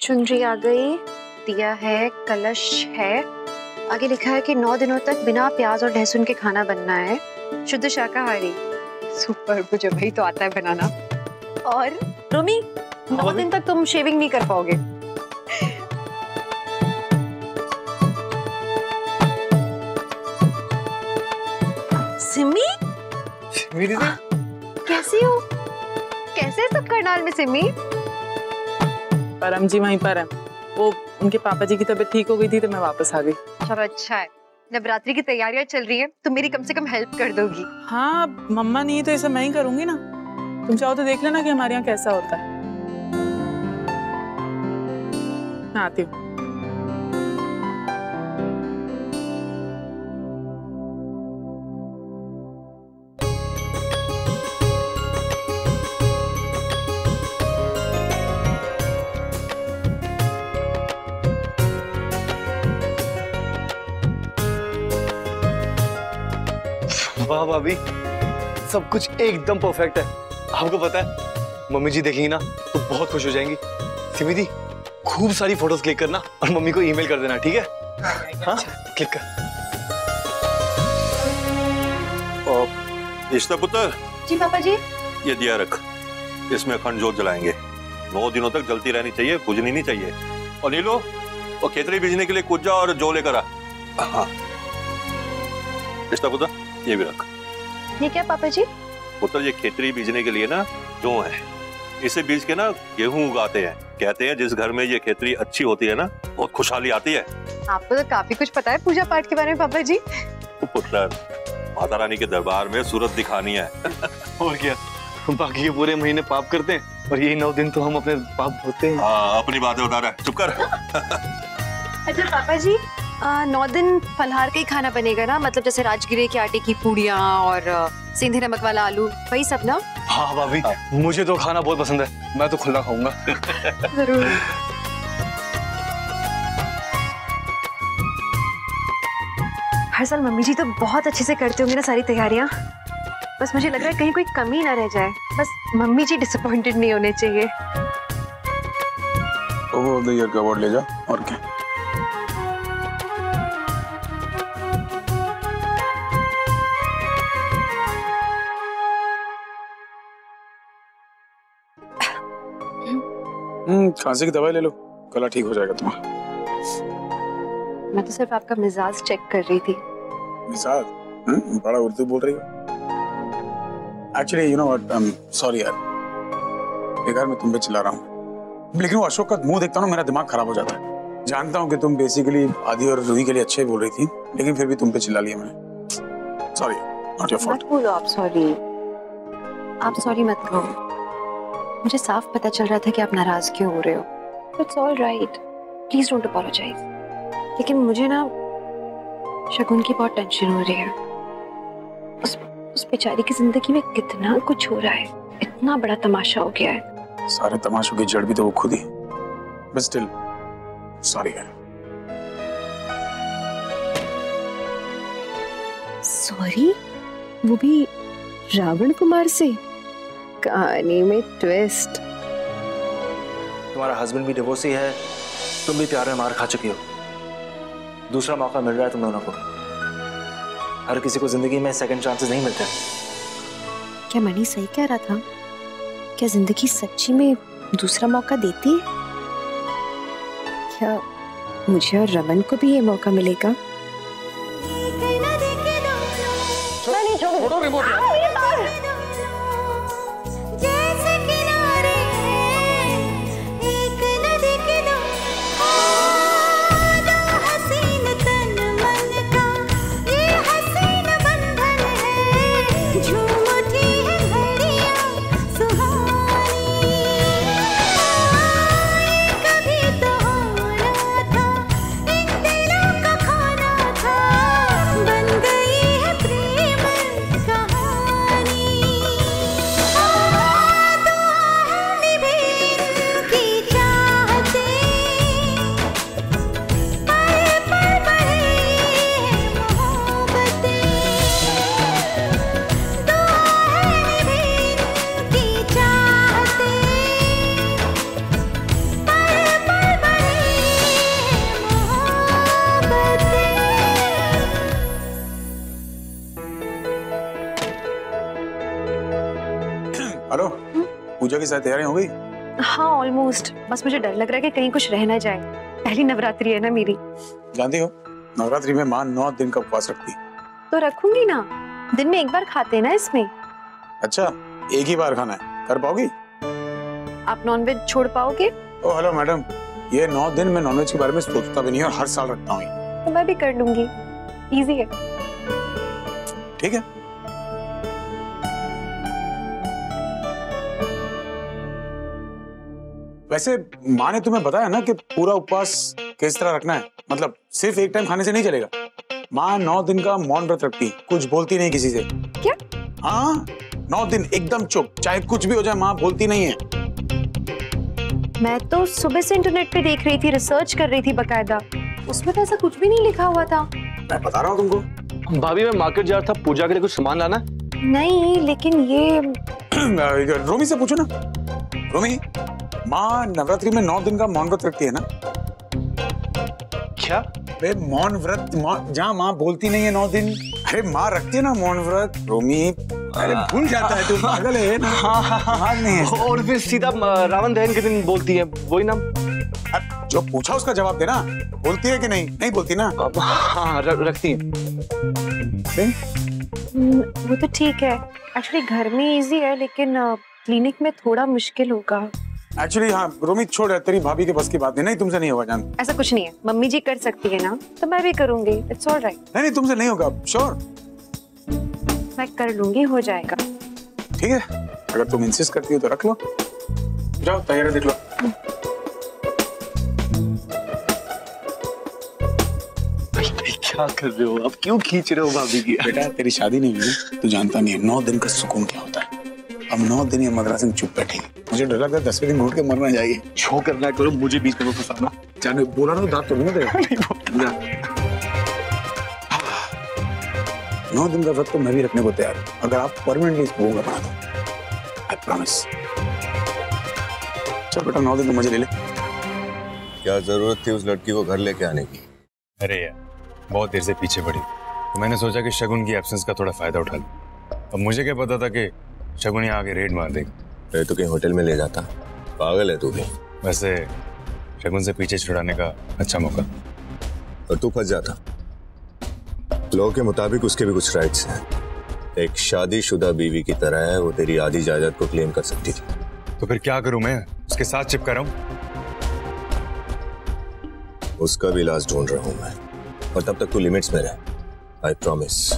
चुनरी आ गई, दिया है, कलश है, आगे लिखा है कि 9 दिनों तक बिना प्याज और लहसुन के खाना बनना है, शुद्ध शाकाहारी। सुपर, मुझे भाई तो आता है बनाना। और रोमी, 9 दिन तक तुम शेविंग नहीं कर पाओगे। सिमी, कैसी हो? कैसे सब करनाल में सिमी? परम जी वहीं पर है। वो उनके पापा जी की तबीयत ठीक हो गई थी तो मैं वापस आ गई। चलो अच्छा है, नवरात्रि की तैयारियां चल रही है तो मेरी कम से कम हेल्प कर दोगी। हाँ, मम्मा नहीं तो ये सब मैं ही करूंगी ना। तुम चाहो तो देख लेना कि हमारे यहाँ कैसा होता है। मैं आती हूँ। वाह भाभी, सब कुछ एकदम परफेक्ट है। आपको पता है मम्मी जी देखेंगी ना तो बहुत खुश हो जाएंगी। सिमी दी, खूब सारी फोटोज क्लिक करना और मम्मी को ईमेल कर देना, ठीक है? हाँ, क्लिक कर। इश्ता पुत्र। जी पापा जी। ये दिया रख, इसमें अखंड जोत जलाएंगे। 9 दिनों तक जलती रहनी चाहिए, बुझनी नहीं चाहिए। और नीलो, वो खेतरी बीजने के लिए कूद जा और जो लेकर आ। हाँ इश्ता पुत्र, ये भी रख। ये क्या पापा जी? पुत्र, ये खेतरी बीजने के लिए ना जौ है, इसे बीज के ना गेहूं उगाते हैं। कहते हैं जिस घर में ये खेतरी अच्छी होती है ना, बहुत खुशहाली आती है। आपको तो काफी कुछ पता है पूजा पाठ के बारे में पापा जी। पुत्र, माता रानी के दरबार में सूरत दिखानी है। और क्या, बाकी के पूरे महीने पाप करते हैं और यही 9 दिन तो हम अपने पाप धोते हैं। हाँ, अपनी बातें बता रहा है, चुप कर। अच्छा पापा जी, 9 दिन फलहार का ही खाना बनेगा ना? मतलब जैसे राजगिरे के आटे की पूड़ियाँ और सीधे नमक वाला आलू, वही सब ना? हाँ भाभी, मुझे तो खाना बहुत पसंद है, मैं तो खुला खाऊंगा। जरूर। हर साल मम्मी जी तो बहुत अच्छे से करते होंगे ना सारी तैयारियां। बस मुझे लग रहा है कहीं कोई कमी ना रह जाए। बस मम्मी जी डिसअपॉइंटेड नहीं होने चाहिए। ओवर द ईयर का अवार्ड ले जा, और क्या। खांसी की दवाई ले लो, गला ठीक हो जाएगा तुम्हारा। मैं तो सिर्फ आपका मिजाज चेक कर रही थी। मिजाज? बड़ा उर्दू बोल रही हो। Actually you know what, I am sorry यार, बेकार मैं तुम पे चिल्ला रहा हूँ, लेकिन वो अशोक का मुंह देखता हूँ मेरा दिमाग खराब हो जाता है। जानता हूँ कि तुम बेसिकली आदि और रूही के लिए अच्छे बोल रही थी, लेकिन फिर भी तुम पे चिल्ला लिया मैंने। Sorry, not your fault. मत बोलो आप सॉरी। आप सॉरी मत कहो। मुझे साफ पता चल रहा था कि आप नाराज क्यों हो रहे हो। It's all right, please don't apologise. लेकिन मुझे ना शगुन की बहुत टेंशन हो रही है। उस बेचारी की जिंदगी में कितना कुछ हो रहा है, इतना बड़ा तमाशा हो गया है। सारे तमाशों की जड़ भी तो वो खुद ही। बट स्टिल सॉरी यार। सॉरी? वो भी रावण कुमार से? कहानी में ट्विस्ट। तुम्हारा हस्बैंड भी डिवोर्सी है, तुम भी प्यार में मार खा चुकी हो। दूसरा मौका मिल रहा है तुम दोनों को। हर किसी को जिंदगी में सेकंड चांसेस नहीं मिलते। क्या मणि सही कह रहा था? क्या जिंदगी सच्ची में दूसरा मौका देती है? क्या मुझे और रमन को भी ये मौका मिलेगा? फोटो रिपोर्ट पूजा की सारी तैयारियां हो गई? हाँ ऑलमोस्ट, बस मुझे डर लग रहा है कि कहीं कुछ रह ना जाए। पहली नवरात्रि है ना मेरी। जानती हो नवरात्रि में माँ 9 दिन का उपवास रखती है। तो रखूंगी ना, दिन में एक बार खाते हैं ना इसमें। अच्छा, एक ही बार खाना है, कर पाओगी? आप नॉनवेज छोड़ पाओगे? ओ हेलो मैडम, ये 9 दिन मैं नॉनवेज के बारे में सोचता भी नहीं और हर साल रखता हूँ। तो मैं भी कर लूंगी, इजी है। ठीक है। वैसे माँ ने तुम्हें बताया ना कि पूरा उपवास किस तरह रखना है, मतलब सिर्फ एक टाइम खाने से नहीं चलेगा। माँ 9 दिन का मौन व्रत रखती, कुछ बोलती नहीं किसी से। क्या? हाँ, 9 दिन एकदम चुप, चाहे कुछ भी हो जाए माँ बोलती नहीं है। मैं तो सुबह से इंटरनेट पे देख रही थी, रिसर्च कर रही थी बकायदा, उसमें तो ऐसा कुछ भी नहीं लिखा हुआ था। मैं बता रहा हूँ तुमको। भाभी मैं मार्केट जा रहा था, पूजा के लिए कुछ सामान लाना। नहीं लेकिन ये रोमी से पूछो ना। रोमी, माँ नवरात्रि में 9 दिन का मौन व्रत रखती है ना? क्या? अरे मौन व्रत, जहाँ माँ बोलती नहीं है 9 दिन। अरे माँ रखती है ना मौन व्रत। रोमी, अरे भूल जाता है तू, पागल है ना? हाँ नहीं है। और फिर सीधा रावण दहन के दिन बोलती है, वही ना? जो पूछा उसका जवाब देना। बोलती है कि नहीं? नहीं बोलती ना? हाँ रखती है। वो तो ठीक है, एक्चुअली घर में इजी है, लेकिन क्लिनिक में थोड़ा मुश्किल होगा। एक्चुअली हाँ रोमी, छोड़, तेरी भाभी के बस की बात नहीं, तुमसे नहीं होगा जान। ऐसा कुछ नहीं है, मम्मी जी कर सकती है ना, तो मैं भी करूंगी, इट्स ऑल राइट। नहीं तुमसे नहीं होगा, श्योर। मैं कर लूंगी, हो जाएगा। ठीक है, अगर तुम इंसिस्ट करती हो तो रख लो। जाओ तैयारी देख लो। क्या कर रहे हो आप? क्यों खींच रहे हो भाभी की? बेटा तेरी शादी नहीं हुई, तू जानता नहीं है 9 दिन का सुकून क्या होता है। अब 9 दिन ये मद्रास में चुप बैठेगी, मुझे डर लगता है 10वें दिन घूट के मरना जाएगी। शो करना करो, मुझे बीच में फंसाना। जाने बोला ना, दांत तोड़ूंगा तेरे। 9 दिन का व्रत तो मैं भी रखने को तैयार हूँ, अगर आप परमानेंटली इस बहू का बना दो, आई प्रॉमिस। चल बेटा 9 दिन तो मुझे ले ले। क्या जरूरत थी उस लड़की को घर लेके आने की? अरे यार बहुत देर से पीछे पड़ी, तो मैंने सोचा कि शगुन की एब्सेंस का थोड़ा फायदा उठा लूं। अब मुझे क्या पता था कि शगुन यहाँ आगे रेड मार देगी। अरे तो कहीं होटल में ले जाता, पागल है तू भी। वैसे शगुन से पीछे छुड़ाने का अच्छा मौका। और तू फंस जाता। लॉ के मुताबिक उसके भी कुछ राइट्स हैं। एक शादीशुदा बीवी की तरह है वो, तेरी आधी जायदाद को क्लेम कर सकती थी। तो फिर क्या करूं मैं? उसके साथ चिपका रहा हूं? उसका भी इलाज ढूंढ रहा हूं मैं, और तब तक तू लिमिट्स में रह, आई प्रॉमिस।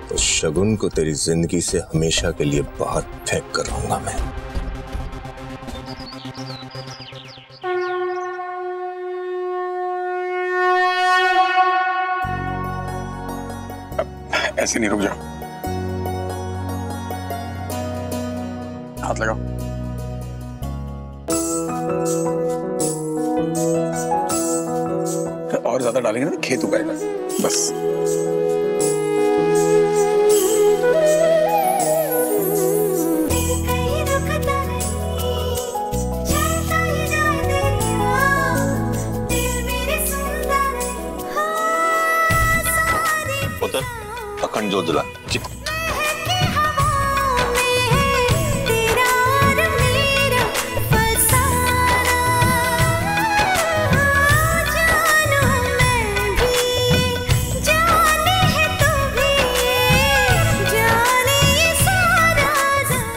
तो शगुन को तेरी जिंदगी से हमेशा के लिए बाहर फेंक कर रहूंगा मैं। ऐसे नहीं, रुक जाओ, हाथ लगाओ। और ज्यादा डालेंगे ना खेत उगाएगा, बस। पुत्र अखंड जोत जला।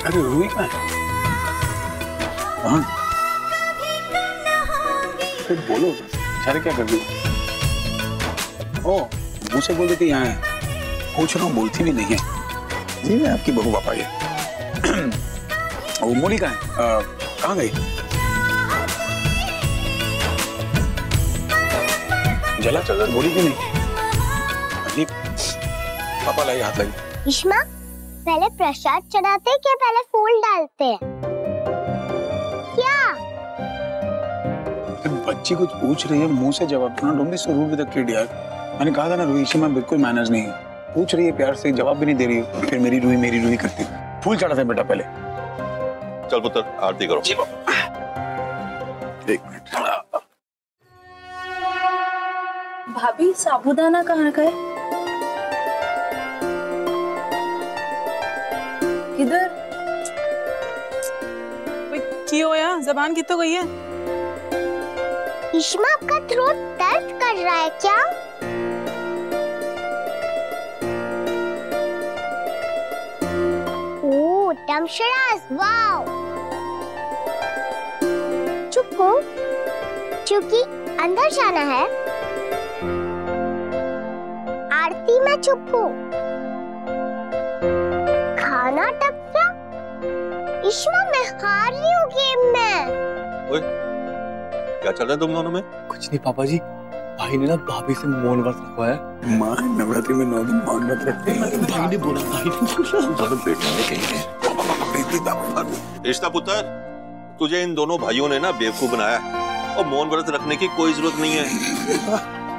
अरे रूही कहाँ है? कहाँ? फिर बोलो, सारे क्या कर रही हो? ओ, मुझसे बोल देती यहाँ है। पूछ रहा हूँ, बोलती भी नहीं है। जी मैं आपकी बहू पापा ये। वो मोली कहाँ है? कहाँ गई? जला चल बोली क्यों नहीं? अजीब। पापा लाइए, हाथ लाइए। इश्मा, पहले प्रसाद चढ़ाते हैं क्या पहले फूल डालते हैं? क्या? बच्ची कुछ पूछ रही है, मुंह से जवाब देना। Don't be so rude with the kid यार। मैंने कहा था ना रूही, इश्मा बिल्कुल मैनर्स नहीं है। पूछ रही है प्यार से, जवाब भी नहीं दे रही है, फिर मेरी रूही करती है। फूल चढ़ाते हैं बेटा पहले। चल पुत्र आरती करो। एक मिनट। भाभी साबूदाना कहाँ गए? किधर? की हो या जबान की तो गई है। इश्मा, आपका थ्रोट दर्द कर रहा है क्या? ओह, डमशराज, वाओ। चुप हो, क्योंकि अंदर जाना है। आरती, मैं चुप हूँ। खाना टपका। इश्मा, मैं हार रही हूँ गेम में। ओए, क्या चल रहा है तुम दोनों में? कुछ नहीं पापा जी, भाई ने ना भाभी से मौन व्रत रखवाया है। माँ नवरात्रि में 9 दिन मौन व्रत रखते हैं। भाई ने बोला, भाई रिश्ता पुत्र, तुझे इन दोनों भाइयों ने ना बेवकूफ बनाया और मौन व्रत रखने की कोई जरूरत नहीं है।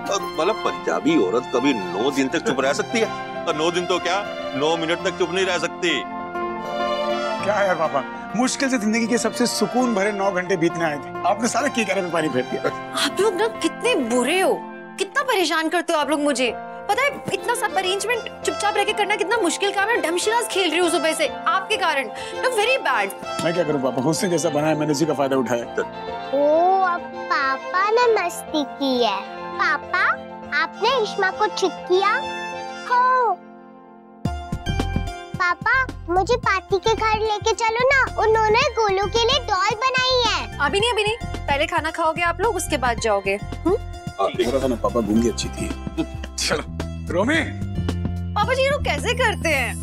और मतलब पंजाबी औरत कभी 9 दिन तक चुप रह सकती है? और 9 दिन तो क्या, 9 मिनट तक चुप नहीं रह सकती। क्या यार पापा, मुश्किल से जिंदगी के सबसे सुकून भरे 9 घंटे बीतने आए थे, आपने सारा की करे में पानी फेर दिया। आप लोग ना कितने बुरे हो, कितना परेशान करते हो आप लोग मुझे। पता है इतना सब अरेंजमेंट चुपचाप रह के करना कितना मुश्किल काम है। डमशराज खेल रही हूँ सुबह से आपके कारण। Very bad. मैं क्या करूँ पापा, उसने जैसा बनाया मैंने उसी का फायदा उठाया। ओह, अब पापा ने मस्ती की है। पापा, आपने इश्मा को ठीक किया हो। पापा, मुझे पार्टी के घर लेके चलो ना, उन्होंने गोलू के लिए डॉल बनाई है। अभी नहीं, पहले खाना खाओगे आप लोग, उसके बाद जाओगे। बोला था ना पापा, गूंगी अच्छी थी। चलो रोमी। पापा जी ये लोग कैसे करते हैं?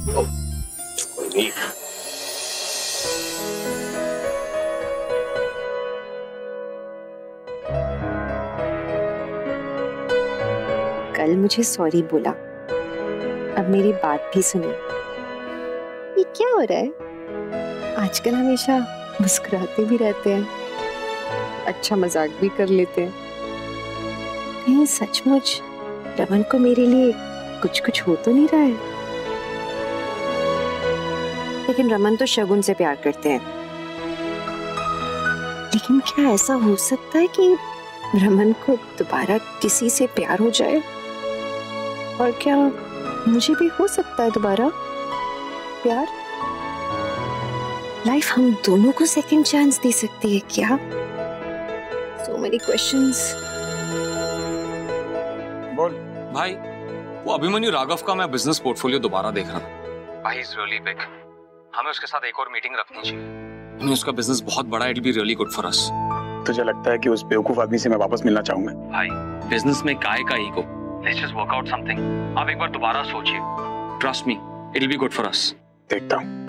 कल मुझे सॉरी बोला, अब मेरी बात भी सुनो। ये क्या हो रहा है? आजकल हमेशा मुस्कुराते भी रहते हैं, अच्छा मजाक भी कर लेते हैं। कहीं सचमुच रमन को मेरे लिए कुछ हो तो नहीं रहा है? लेकिन रमन तो शगुन से प्यार करते हैं। लेकिन क्या ऐसा हो सकता है कि रमन को दोबारा किसी से प्यार हो जाए? और क्या मुझे भी हो सकता है दोबारा प्यार? लाइफ हम दोनों को सेकंड चांस दे सकती है क्या? So many questions. बोल भाई, वो अभिमन्यु राघव का मैं बिजनेस पोर्टफोलियो दोबारा देख रहा था। भाई इज रियली बिग। हमें उसके साथ एक और मीटिंग रखनी चाहिए। हमें उसका बिजनेस बहुत बड़ा है, it be really good for us. तुझे लगता है कि उस बेवकूफ आदमी से मैं वापस मिलना चाहूंगा? भाई, बिजनेस में काय का ego, let's just work out something. आप एक बार दोबारा सोचिए, trust me, it will be good for us. देखता हूँ।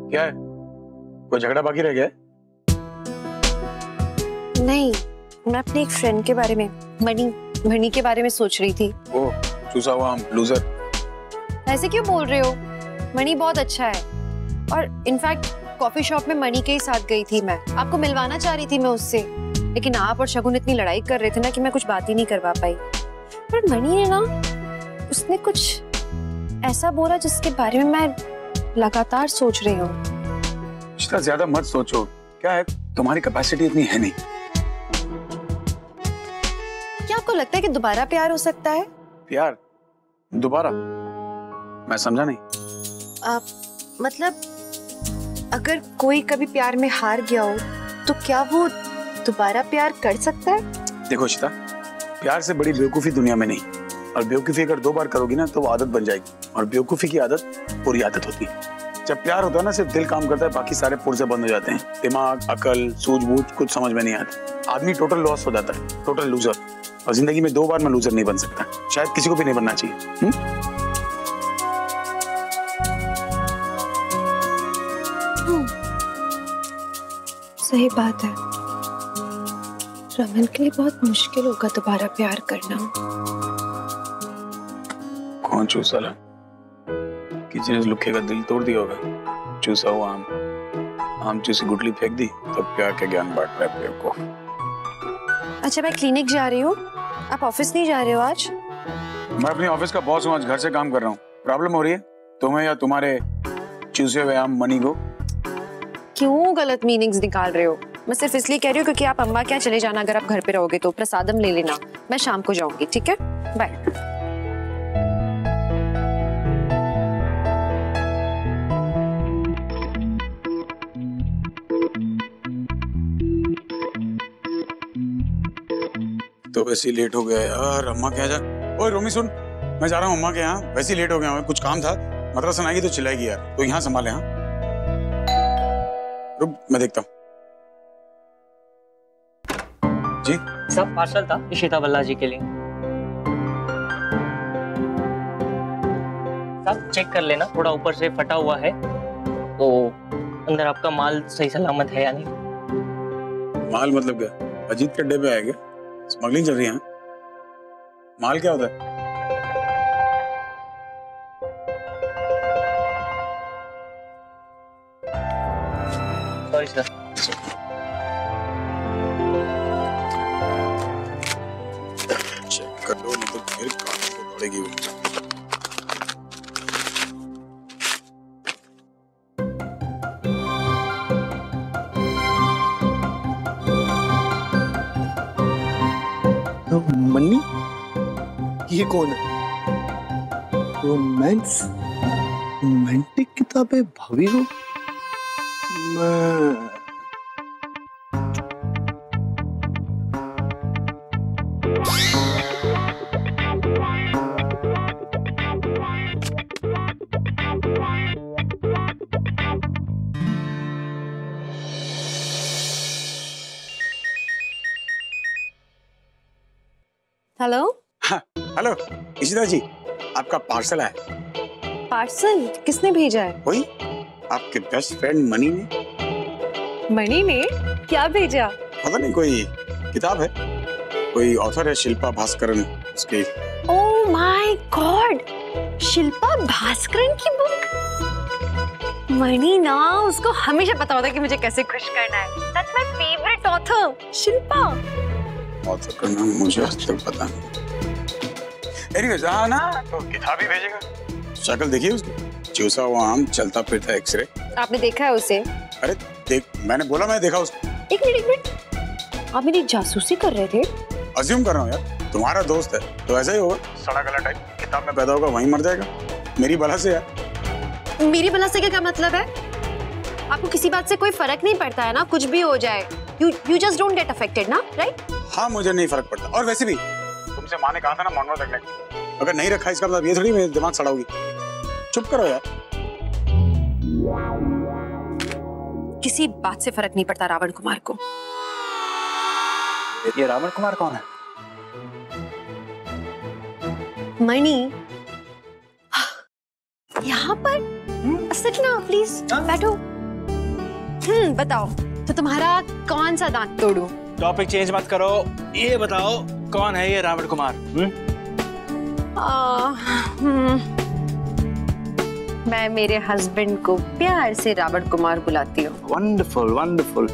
क्या है, कोई झगड़ा बाकी रह गया? नहीं, मैं अपने एक फ्रेंड के बारे में, मणि के बारे में सोच रही थी। ओह, चूसा हुआ हम लूजर। ऐसे क्यों बोल रहे हो? मणि बहुत अच्छा है। और इनफैक्ट कॉफी शॉप में मणि के ही साथ गई थी मैं। आपको मिलवाना चाह रही थी मैं उससे, लेकिन आप और शगुन इतनी लड़ाई कर रहे थे ना कि मैं कुछ बात ही नहीं करवा पाई। पर मणि ने ना, उसने कुछ ऐसा बोला जिसके बारे में मैं लगातार सोच रही हूँ। इतना ज्यादा मत सोचो, क्या है तुम्हारी कैपेसिटी इतनी है नहीं। क्या आपको लगता है कि दोबारा प्यार हो सकता है? प्यार दोबारा? मैं समझा नहीं। मतलब अगर कोई कभी प्यार में हार गया हो तो क्या वो दोबारा प्यार कर सकता है? देखो शिता, प्यार से बड़ी बेवकूफी दुनिया में नहीं। और बेवकूफी अगर 2 बार करोगी ना तो वो आदत बन जाएगी। और बेवकूफी की आदत पूरी आदत होती है। जब प्यार होता है ना, सिर्फ दिल काम करता है, बाकी सारे पुर्जे बंद हो जाते हैं। दिमाग, अकल, सूझबूझ कुछ समझ में नहीं आता। आदमी टोटल लॉस हो जाता है, टोटल लूजर। और जिंदगी में 2 बार में लूजर नहीं बन सकता, शायद किसी को भी नहीं बनना चाहिए। सही बात है। रमन के लिए बहुत मुश्किल होगा दोबारा प्यार करना। कौन चूसा ला? किसी ने लुखे का दिल तोड़ दिया होगा। चूसा हुआ आम चूसी गुटली फेंक दी तो प्यार का ज्ञान बांट रहा है प्यार को। अच्छा, मैं क्लिनिक जा रही हूँ, आप ऑफिस नहीं जा रहे हो आज? मैं अपनी ऑफिस का बॉस हूँ, आज घर से काम कर रहा हूँ। प्रॉब्लम हो रही है तुम्हें या तुम्हारे चूसे हुए आम मनी को? क्यों गलत मीनिंग्स निकाल रहे हो? मैं सिर्फ इसलिए कह रही हूँ क्योंकि आप अम्मा क्या चले जाना, अगर आप घर पे रहोगे तो प्रसादम ले लेना, मैं शाम को जाऊंगी, ठीक है? बाय। तो वैसे ही लेट हो गया यार, अम्मा क्या जा। ओए रोमी सुन, मैं जा रहा हूँ अम्मा के यहाँ, वैसे ही लेट हो गया हूँ, कुछ काम था। मद्रासन आएगी तो चिल्लाएगी यार, तो यहाँ संभाले। हाँ रुक, मैं देखता हूँ। जी सब पार्सल था इशिता बल्ला जी के लिए, सब चेक कर लेना, थोड़ा ऊपर से फटा हुआ है तो अंदर आपका माल सही सलामत है या नहीं। माल मतलब क्या, अजीत के अड्डे पे आएगा? स्मगलिंग चल रही है? माल क्या होता है? Sorry sir. चेक कर लो, नहीं तो फिर काटने को पड़ेगी वो। मन्नी, ये कौन है? रोमांटिक किताबें भाभी को? हेलो। हेलो इशिता जी, आपका पार्सल आया। पार्सल किसने भेजा है? वही आपके बेस्ट फ्रेंड मनी ने। मणि ने क्या भेजा? पता नहीं, कोई किताब है, कोई ऑथर है शिल्पा भास्करन, उसकी। Oh my God, Shilpa Bhaskaran की बुक। मणि ना, उसको हमेशा पता होता है कि मुझे कैसे खुश करना है। That's my favourite author, Shilpa. Author का नाम मुझे आज तक पता नहीं। एनीवेज, हाँ ना, तो किताब ही भेजेगा। शक्ल देखिए उसकी, चूसा हुआ आम, चलता फिरता एक्सरे। आपने देखा है उसे? अरे देख, मैंने बोला मैं देखा उसको। एक मिनट, आप मेरी जासूसी कर रहे थे? अज्यूम कर रहा हूँ यार, तुम्हारा दोस्त है तो ऐसा ही होगा। सड़ा गला टाइप, किताब में पैदा होगा वहीं मर जाएगा, मेरी बला से यार। मेरी बला से क्या मतलब है? आपको किसी बात से कोई फर्क नहीं पड़ता है ना, कुछ भी हो जाए। You just don't get affected ना, right? हाँ, मुझे नहीं फर्क पड़ता। और वैसे भी तुमसे माँ ने कहा था ना मॉर्नर रखने को, अगर नहीं रखा इसका मतलब ये थोड़ी मेरे दिमाग सड़ा होगी। चुप करो यार। किसी बात से फर्क नहीं पड़ता रावण कुमार को। ये रावण कुमार कौन है? मणि यहाँ पर? सिट ना प्लीज, बैठो। बताओ तो तुम्हारा कौन सा दांत तोड़ूं? टॉपिक चेंज मत करो, ये बताओ कौन है ये रावण कुमार? मैं मेरे हस्बैंड को प्यार से रावण कुमार बुलाती हूँ। Wonderful wonderful.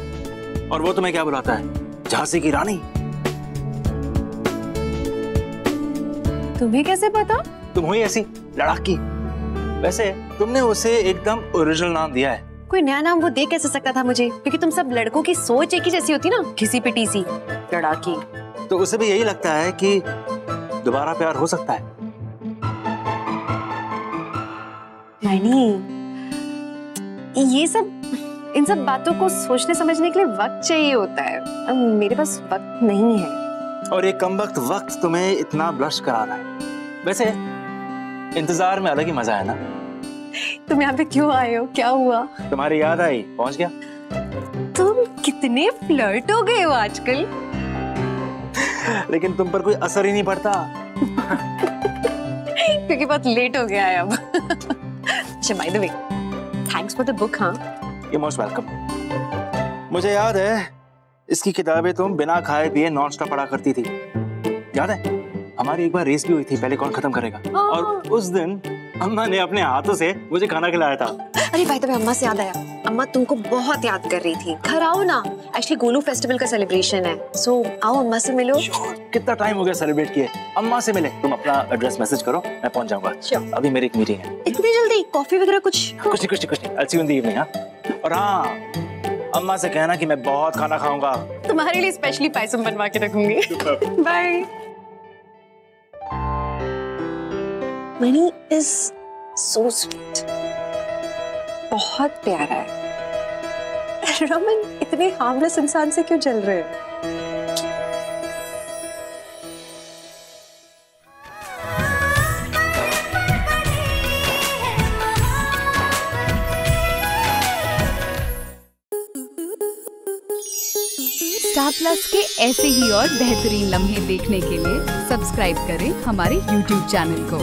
और वो तुम्हें क्या बुलाता है? झांसी की रानी। तुम्हें कैसे पता? तुम हुई ऐसी लड़ाकी। वैसे तुमने उसे एकदम ओरिजिनल नाम दिया है। कोई नया नाम वो दे कैसे सकता था मुझे? क्योंकि तुम सब लड़कों की सोच एक ही जैसी होती ना, घिसी पिटी सी लड़ाकी। तो उसे भी यही लगता है कि दोबारा प्यार हो सकता है। नहीं, ये सब, इन सब बातों को सोचने समझने के लिए वक्त चाहिए होता है। अब मेरे पास वक्त नहीं है। और ये कमबख्त वक्त तुम्हें इतना ब्लश करा रहा है। वैसे इंतजार में अलग ही मजा है ना। तुम यहाँ पे क्यों आए हो? क्या हुआ? तुम्हारी याद आई, पहुंच गया। तुम कितने फ्लर्ट हो गए हो आजकल। लेकिन तुम पर कोई असर ही नहीं पड़ता। क्योंकि बहुत लेट हो गया है अब। अच्छा, by the way, thanks for the book. हाँ, ये मोस्ट वेलकम। मुझे याद है इसकी किताबें तुम बिना खाए पिए नॉन स्टॉप पढ़ा करती थी। याद है हमारी एक बार रेस भी हुई थी, पहले कौन खत्म करेगा। और उस दिन अम्मा ने अपने हाथों से मुझे खाना खिलाया था। अरे भाई, तभी अम्मा से याद आया, अम्मा तुमको बहुत याद कर रही थी। घर आओ ना, एक्चुअली गोलू फेस्टिवल का सेलिब्रेशन है, सो आओ अम्मा से मिलो। कितना टाइम हो गया सेलिब्रेट किए, अम्मा से मिले। तुम अपना एड्रेस मैसेज करो, मैं पहुंच जाऊंगा। अभी मेरी एक मीटिंग है। इतनी जल्दी? कॉफी वगैरह कुछ? कुछ नहीं। I'll see you in the evening, हाँ। और हाँ, अम्मा से कहना कि मैं बहुत खाना खाऊंगा। तुम्हारे लिए स्पेशली पायसम बनवा के रखूंगी। Bye. Mani is so sweet, बहुत प्यारा है। रमन इतने हार्मलेस इंसान से क्यों जल रहे हैं? स्टार प्लस के ऐसे ही और बेहतरीन लम्हे देखने के लिए सब्सक्राइब करें हमारे YouTube चैनल को।